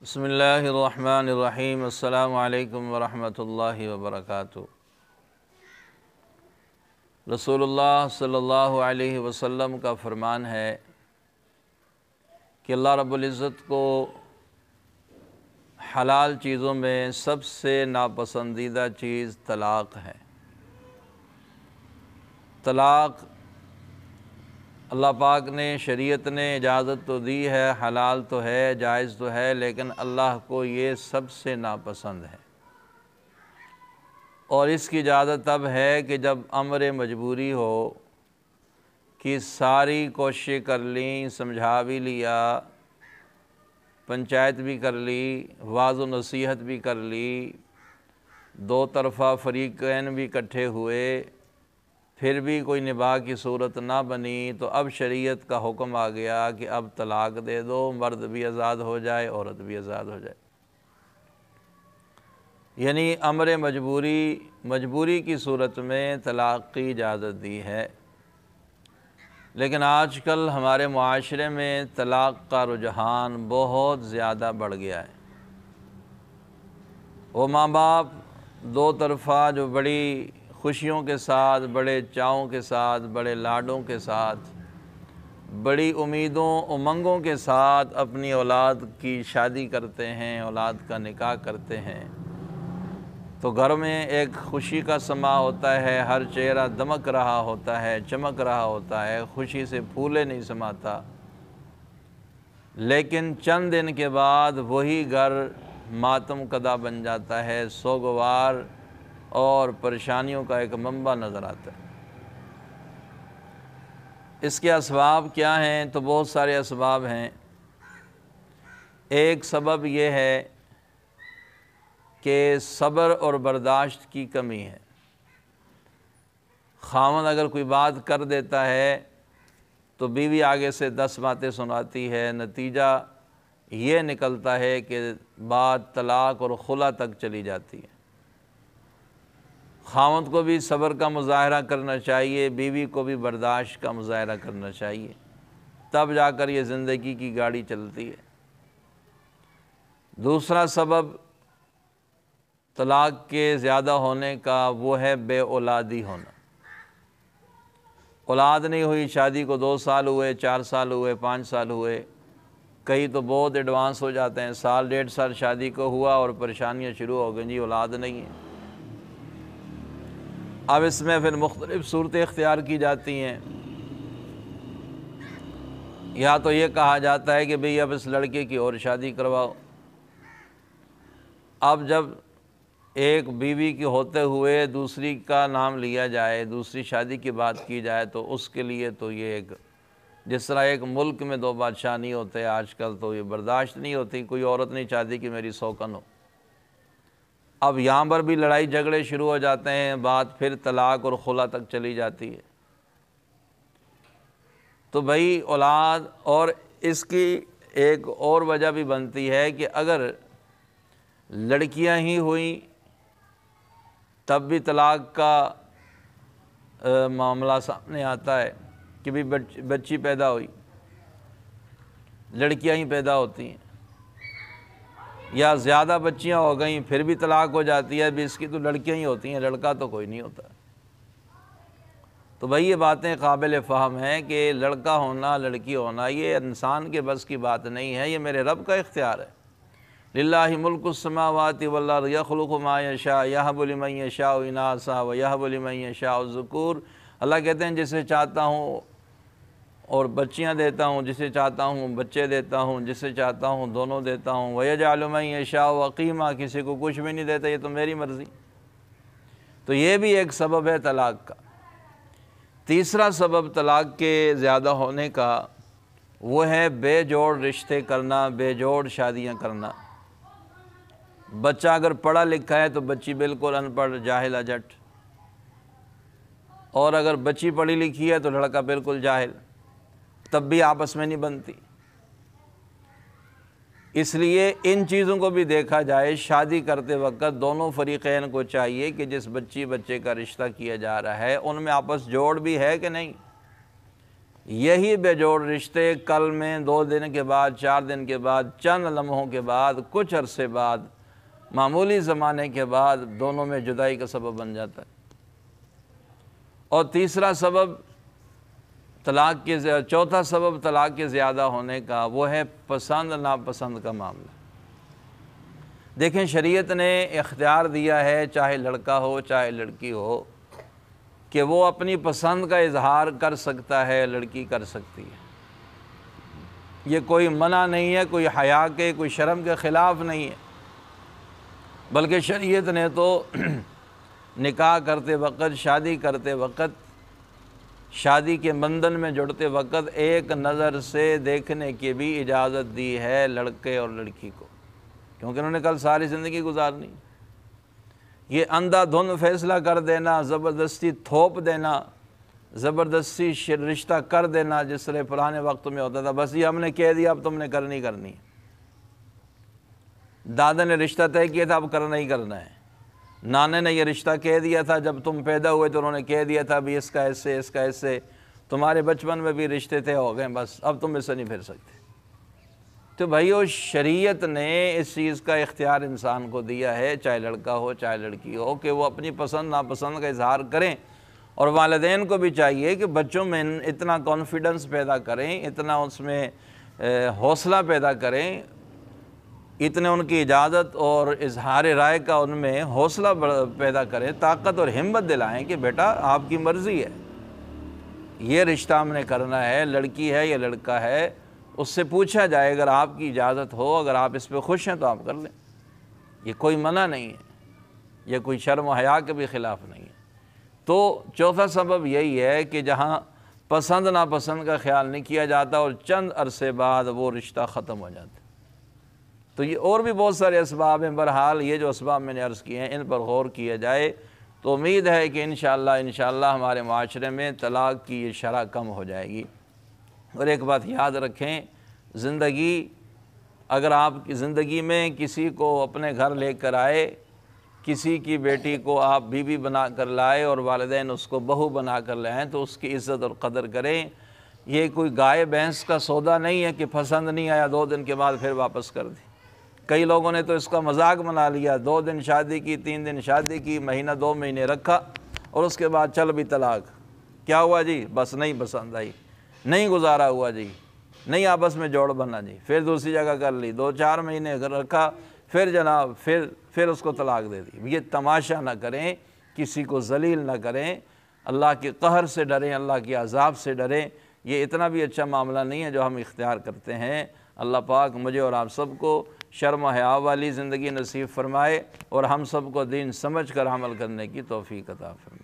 بسم اللہ الرحمن الرحیم۔ السلام علیکم ورحمۃ اللہ وبرکاتہ۔ رسول اللہ صلی اللہ علیہ وسلم کا فرمان ہے کہ اللہ رب العزت کو حلال چیزوں میں سب سے ناپسندیدہ چیز طلاق ہے۔ طلاق اللہ پاک نے، شریعت نے اجازت تو دی ہے، حلال تو ہے، جائز تو ہے، لیکن اللہ کو یہ سب سے ناپسند ہے۔ اور اس کی اجازت تب ہے کہ جب امر مجبوری ہو، کہ ساری کوششیں کر لیں، سمجھا بھی لیا، پنچایت بھی کر لی، واعظ و نصیحت بھی کر لی، دو طرفہ فریقین بھی اکٹھے ہوئے، پھر بھی کوئی نباہ کی صورت نہ بنی، تو اب شریعت کا حکم آ گیا کہ اب طلاق دے دو، مرد بھی آزاد ہو جائے، عورت بھی آزاد ہو جائے۔ یعنی امر مجبوری کی صورت میں طلاق کی اجازت دی ہے۔ لیکن آج کل ہمارے معاشرے میں طلاق کا رجحان بہت زیادہ بڑھ گیا ہے۔ وہ ماں باپ دو طرفہ جو بڑی خوشیوں کے ساتھ، بڑے چاؤں کے ساتھ، بڑے لاڈوں کے ساتھ، بڑی امیدوں امنگوں کے ساتھ اپنی اولاد کی شادی کرتے ہیں، اولاد کا نکاح کرتے ہیں، تو گھر میں ایک خوشی کا سما ہوتا ہے، ہر چہرہ دمک رہا ہوتا ہے، چمک رہا ہوتا ہے، خوشی سے پھولے نہیں سماتا۔ لیکن چند دن کے بعد وہی گھر ماتم کدہ بن جاتا ہے، سوگوار اور پریشانیوں کا ایک منبع نظر آتا ہے۔ اس کے اسباب کیا ہیں؟ تو بہت سارے اسباب ہیں۔ ایک سبب یہ ہے کہ صبر اور برداشت کی کمی ہے۔ خاوند اگر کوئی بات کر دیتا ہے تو بیوی آگے سے 10 باتیں سناتی ہے، نتیجہ یہ نکلتا ہے کہ بات طلاق اور خلا تک چلی جاتی ہے۔ خاوند کو بھی صبر کا مظاہرہ کرنا چاہیے، بیوی کو بھی برداشت کا مظاہرہ کرنا چاہیے، تب جا کر یہ زندگی کی گاڑی چلتی ہے۔ دوسرا سبب طلاق کے زیادہ ہونے کا وہ ہے بے اولادی ہونا۔ اولاد نہیں ہوئی، شادی کو 2 سال ہوئے، 4 سال ہوئے، 5 سال ہوئے، کئی تو بہت ایڈوانس ہو جاتے ہیں، سال 1.5 سال شادی کو ہوا اور پریشانیاں شروع ہو گئیں، جی اولاد نہیں ہے۔ اب اس میں پھر مختلف صورتیں اختیار کی جاتی ہیں۔ یا تو یہ کہا جاتا ہے کہ بھئی اب اس لڑکے کی اور شادی کرواؤ۔ اب جب ایک بیوی کے ہوتے ہوئے دوسری کا نام لیا جائے، دوسری شادی کی بات کی جائے، تو اس کے لیے تو یہ ایک، جس طرح ایک ملک میں 2 بادشاہ نہیں ہوتے آج کل، تو یہ برداشت نہیں ہوتی، کوئی عورت نہیں چاہتی کہ میری سوکن ہو۔ اب یہاں پر بھی لڑائی جھگڑے شروع ہو جاتے ہیں، بات پھر طلاق اور خلا تک چلی جاتی ہے۔ تو بھئی اولاد، اور اس کی ایک اور وجہ بھی بنتی ہے کہ اگر لڑکیاں ہی ہوئیں تب بھی طلاق کا معاملہ سامنے آتا ہے کہ بھی بچی پیدا ہوئی، لڑکیاں ہی پیدا ہوتی ہیں، یا زیادہ بچیاں ہو گئیں پھر بھی طلاق ہو جاتی ہے، بھی اس کی تو لڑکیاں ہی ہوتی ہیں، لڑکا تو کوئی نہیں ہوتا۔ تو بھئی یہ باتیں قابل فہم ہیں کہ لڑکا ہونا، لڑکی ہونا یہ انسان کے بس کی بات نہیں ہے، یہ میرے رب کا اختیار ہے۔ للہ ملک السماوات والارض یخلق ما یشاء یہب لمن یشاء اناثا ویہب لمن یشاء الذکور۔ اللہ کہتے ہیں جسے چاہتا ہوں اور بچیاں دیتا ہوں، جسے چاہتا ہوں بچے دیتا ہوں، جسے چاہتا ہوں دونوں دیتا ہوں، وَيَجْعَلُ مَن يَشَاءُ عَقِيمًا، کسی کو کچھ بھی نہیں دیتا، یہ تو میری مرضی۔ تو یہ بھی ایک سبب ہے طلاق کا۔ تیسرا سبب طلاق کے زیادہ ہونے کا وہ ہے بے جوڑ رشتے کرنا، بے جوڑ شادیاں کرنا۔ بچہ اگر پڑھا لکھا ہے تو بچی بالکل ان پڑھ جاہل اجٹ، اور اگر بچی پڑھی لکھی ہے تو لڑکا بالکل جاہل، تب بھی آپس میں نہیں بنتی۔ اس لیے ان چیزوں کو بھی دیکھا جائے، شادی کرتے وقت دونوں فریقین کو چاہیے کہ جس بچے کا رشتہ کیا جا رہا ہے ان میں آپس جوڑ بھی ہے کہ نہیں۔ یہی بے جوڑ رشتے کل میں 2 دن کے بعد، 4 دن کے بعد، چند لمحوں کے بعد، کچھ عرصے بعد، معمولی زمانے کے بعد دونوں میں جدائی کا سبب بن جاتا ہے۔ اور تیسرا سبب چوتھا سبب طلاق کے زیادہ ہونے کا وہ ہے پسند ناپسند کا معاملہ۔ دیکھیں شریعت نے اختیار دیا ہے، چاہے لڑکا ہو چاہے لڑکی ہو، کہ وہ اپنی پسند کا اظہار کر سکتا ہے، لڑکی کر سکتی ہے۔ یہ کوئی منع نہیں ہے، کوئی حیا کے، کوئی شرم کے خلاف نہیں ہے، بلکہ شریعت نے تو نکاح کرتے وقت، شادی کرتے وقت، شادی کے بندھن میں جڑتے وقت ایک نظر سے دیکھنے کی بھی اجازت دی ہے لڑکے اور لڑکی کو، کیونکہ انہوں نے کل ساری زندگی گزارنی۔ یہ اندھا دھند فیصلہ کر دینا، زبردستی تھوپ دینا، زبردستی رشتہ کر دینا، جس طرح پرانے وقت میں ہوتا تھا، بس یہ ہم نے کہہ دیا اب تم نے کرنی ہے۔ دادا نے رشتہ طے کیا تھا، اب کرنا ہی کرنا ہے۔ نانے نے یہ رشتہ کہہ دیا تھا، جب تم پیدا ہوئے تو انہوں نے کہہ دیا تھا بھی اس کا ایسے، اس کا ایسے، تمہارے بچپن میں بھی رشتے طے ہو گئے، بس اب تم اس سے نہیں پھر سکتے۔ تو بھائیو شریعت نے اس چیز کا اختیار انسان کو دیا ہے، چاہے لڑکا ہو چاہے لڑکی ہو، کہ وہ اپنی پسند ناپسند کا اظہار کریں، اور والدین کو بھی چاہیے کہ بچوں میں اتنا کانفیڈنس پیدا کریں، اتنا اس میں حوصلہ پیدا کریں، اتنے ان کی اجازت اور اظہار رائے کا ان میں حوصلہ پیدا کریں، طاقت اور ہمت دلائیں کہ بیٹا آپ کی مرضی ہے، یہ رشتہ ہم نے کرنا ہے، لڑکی ہے یا لڑکا ہے، اس سے پوچھا جائے، اگر آپ کی اجازت ہو، اگر آپ اس پہ خوش ہیں تو آپ کر لیں، یہ کوئی منع نہیں ہے، یہ کوئی شرم و حیا کے بھی خلاف نہیں ہے۔ تو چوتھا سبب یہی ہے کہ جہاں پسند ناپسند کا خیال نہیں کیا جاتا اور چند عرصے بعد وہ رشتہ ختم ہو جاتا ہے۔ تو یہ اور بھی بہت سارے اسباب ہیں، بہرحال یہ جو اسباب میں نے عرض کیے ہیں ان پر غور کیا جائے تو امید ہے کہ انشاءاللہ ہمارے معاشرے میں طلاق کی یہ شرح کم ہو جائے گی۔ اور ایک بات یاد رکھیں، اگر آپ کی زندگی میں کسی کو اپنے گھر لے کر آئے، کسی کی بیٹی کو آپ بیوی بنا کر لائے اور والدین اس کو بہو بنا کر لائیں تو اس کی عزت اور قدر کریں۔ یہ کوئی گائے بھینس کا سودا نہیں ہے کہ پسند نہیں آیا 2 دن کے بعد پھر واپس کر دی۔ کئی لوگوں نے تو اس کا مذاق بنا لیا، 2 دن شادی کی، 3 دن شادی کی، مہینہ 2 مہینے رکھا اور اس کے بعد چل بھی طلاق۔ کیا ہوا جی؟ بس نہیں پسند آئی، نہیں گزارا ہوا جی، نہیں آپس میں جوڑ بنا جی، پھر دوسری جگہ کر لی، 2-4 مہینے رکھا، پھر جناب پھر اس کو طلاق دے دی۔ یہ تماشا نہ کریں، کسی کو ذلیل نہ کریں، اللہ کے قہر سے ڈریں، اللہ کے عذاب سے ڈریں۔ یہ اتنا بھی اچھا معاملہ نہیں ہے جو ہم اختیار کرتے ہیں۔ اللہ پاک مجھے اور آپ سب کو شرم و حیا والی زندگی نصیب فرمائے اور ہم سب کو دین سمجھ کر عمل کرنے کی توفیق عطا فرمائے۔